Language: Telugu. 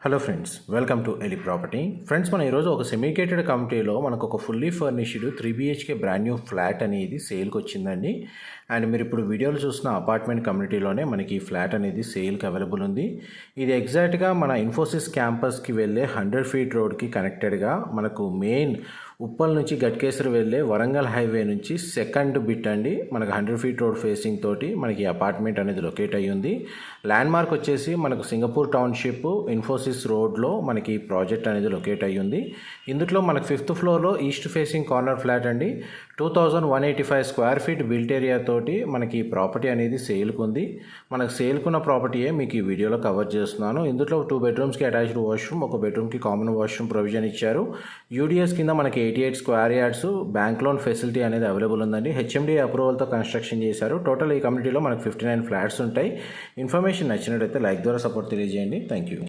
Hello friends, welcome to Eli property. Friends, మన ఈరోజు ఒక సెమీకేటెడ్ కమిటీలో మనకు ఒక fully furnished 3 BHK brand new flat అనేది సేల్కి వచ్చిందండి. అండ్ మీరు ఇప్పుడు వీడియోలో చూసిన అపార్ట్మెంట్ కమ్యూనిటీలోనే మనకి ఈ ఫ్లాట్ అనేది సేల్కి అవైలబుల్ ఉంది. ఇది ఎగ్జాక్ట్గా మన ఇన్ఫోసిస్ క్యాంపస్కి వెళ్ళే 100 ఫీట్ రోడ్కి కనెక్టెడ్గా మనకు మెయిన్ ఉప్పల్ నుంచి గట్కేసర్ వెళ్ళే వరంగల్ హైవే నుంచి సెకండ్ బిట్ అండి. మనకు 100 ఫీట్ రోడ్ ఫేసింగ్ తోటి మనకి అపార్ట్మెంట్ అనేది లొకేట్ అయ్యి ఉంది. ల్యాండ్ మార్క్ వచ్చేసి మనకు సింగపూర్ టౌన్షిప్ ఇన్ఫోసిస్ రోడ్లో మనకి ప్రాజెక్ట్ అనేది లొకేట్ అయ్యి ఉంది. ఇందులో మనకు 5th ఫ్లోర్లో ఈస్ట్ ఫేసింగ్ కార్నర్ ఫ్లాట్ అండి. 2185 స్క్వేర్ ఫీట్ బిల్ట్ ఏరియా తోటి మనకి ప్రాపర్టీ అనేది సేల్కు ఉంది. మనకు సేల్కున్న ప్రాపర్టీయే మీకు ఈ వీడియోలో కవర్ చేస్తున్నాను. ఇందులో 2 బెడ్రూమ్స్కి అటాచ్డ్ వాష్రూమ్, 1 బెడ్రూమ్కి కామన్ వాష్రూమ్ ప్రొవిజన్ ఇచ్చారు. యూడిఎస్ కింద మనకి 88 square yards bank loan facility అనేది అవైలబుల్ ఉందండి. హెచ్ఎండి అప్రూవల్తో కన్స్ట్రక్షన్ చేశారు. టోటల్ ఈ కమ్యూనిటీలో మనకు 59 ఫ్లాట్స్ ఉంటాయి. ఇన్ఫర్మేషన్ నచ్చినట్టయితే లైక్ ద్వారా సపోర్ట్ తెలియజేయండి. Thank you.